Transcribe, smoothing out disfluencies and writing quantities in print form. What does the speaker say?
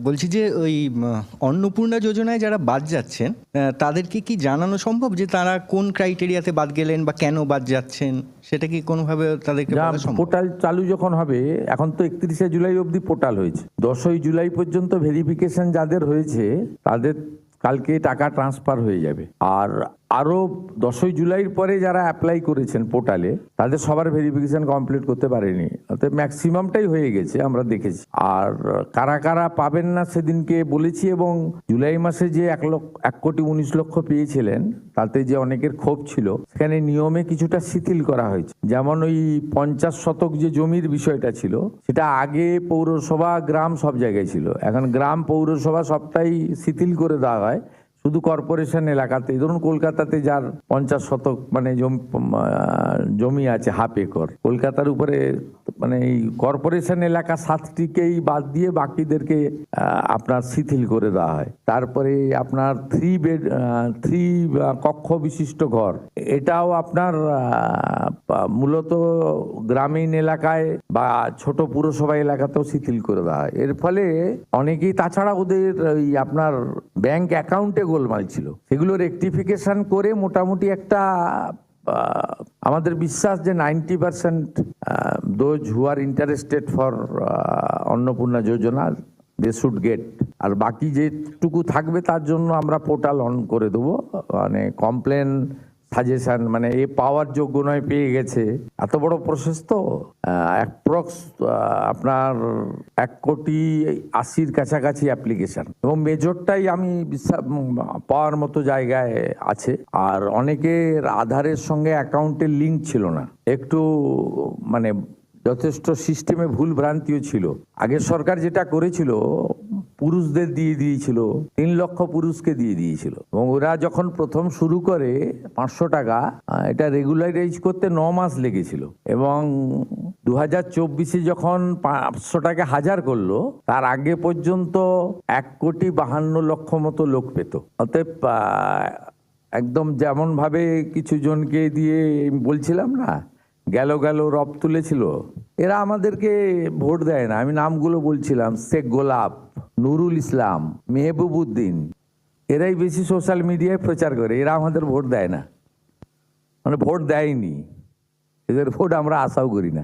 বলছি যে ওই অন্নপূর্ণা যোজনায় যারা বাদ যাচ্ছেন তাদেরকে কি জানানো সম্ভব যে তারা কোন ক্রাইটেরিয়াতে বাদ গেলেন বা কেন বাদ যাচ্ছেন? সেটা কি কোনোভাবে তাদেরকে বলা সম্ভব? পোর্টাল চালু যখন হবে, এখন তো 31শে জুলাই অবধি পোর্টাল হয়েছে, 10ই জুলাই পর্যন্ত ভেরিফিকেশন যাদের হয়েছে তাদের কালকে টাকা ট্রান্সফার হয়ে যাবে। আর আরও 10ই জুলাইয়ের পরে যারা অ্যাপ্লাই করেছেন পোর্টালে তাদের সবার ভেরিফিকেশন কমপ্লিট করতে পারেনি, অর্থাৎ ম্যাক্সিমামটাই হয়ে গেছে আমরা দেখেছি। আর কারা কারা পাবেন না সেদিনকে বলেছি, এবং জুলাই মাসে যে 1,19,00,000 পেয়েছিলেন তাতে যে অনেকের ক্ষোভ ছিল, সেখানে নিয়মে কিছুটা শিথিল করা হয়েছে। যেমন ওই 50 শতক যে জমির বিষয়টা ছিল, সেটা আগে পৌরসভা গ্রাম সব জায়গায় ছিল, এখন গ্রাম পৌরসভা সবটাই শিথিল করে দেওয়া হয় শুধু কর্পোরেশন এলাকাতে। ধরুন কলকাতাতে যার 50 শতক মানে জমি আছে, হাফ একর, কলকাতার উপরে মানে এই কর্পোরেশন এলাকা 7টিকেই বাদ দিয়ে বাকিদেরকে আপনার শিথিল করে দেওয়া হয়। তারপরে আপনার 3 কক্ষ বিশিষ্ট ঘর, এটাও আপনার মূলত গ্রামীণ এলাকায় বা ছোট পুরসভা এলাকাতেও শিথিল করে দেওয়া হয়। এর ফলে অনেকেই, তাছাড়া ওদের ওই আপনার ব্যাংক অ্যাকাউন্টে গোলমাল ছিল, সেগুলো রেকটিফিকেশন করে মোটামুটি একটা আমাদের বিশ্বাস যে 90% those who are interested for Annapurna Yojana they should get. আর বাকি যেটুকু থাকবে তার জন্য আমরা পোর্টাল অন করে দেবো, মানে কমপ্লেন সাজেশন, মানে এ পাওয়ার যোগ্য নয় পেয়ে গেছে, এত বড় প্রসেস তো অ্যাপ্রক্স আপনার 1,80,00,000 কাছাকাছি অ্যাপ্লিকেশন, এবং মেজরটাই আমি পাওয়ার মতো জায়গায় আছে। আর অনেকের আধারের সঙ্গে অ্যাকাউন্টের লিঙ্ক ছিল না, একটু মানে যথেষ্ট সিস্টেমে ভুল ভ্রান্তিও ছিল। আগের সরকার যেটা করেছিল, পুরুষদের দিয়ে দিয়েছিল, 3 লক্ষ পুরুষকে দিয়ে দিয়েছিল, এবং ওরা যখন প্রথম শুরু করে 500 টাকা, এটা রেগুলারাইজ করতে 9 মাস লেগেছিল, এবং 2024-এ যখন 500 টাকা 1000 করলো, তার আগে পর্যন্ত 1,52,00,000 মতো লোক পেত। অতএব একদম যেমন ভাবে কিছু জনকে দিয়ে বলছিলাম না, গেল রব তুলেছিল, এরা আমাদেরকে ভোট দেয় না। আমি নামগুলো বলছিলাম, শেখ গোলাপ, নুরুল ইসলাম, মেহবুবউদ্দিন, এরাই বেশি সোশ্যাল মিডিয়ায় প্রচার করে, এরা আমাদের ভোট দেয় না, মানে ভোট দেয়নি, এদের ভোট আমরা আশাও করি না।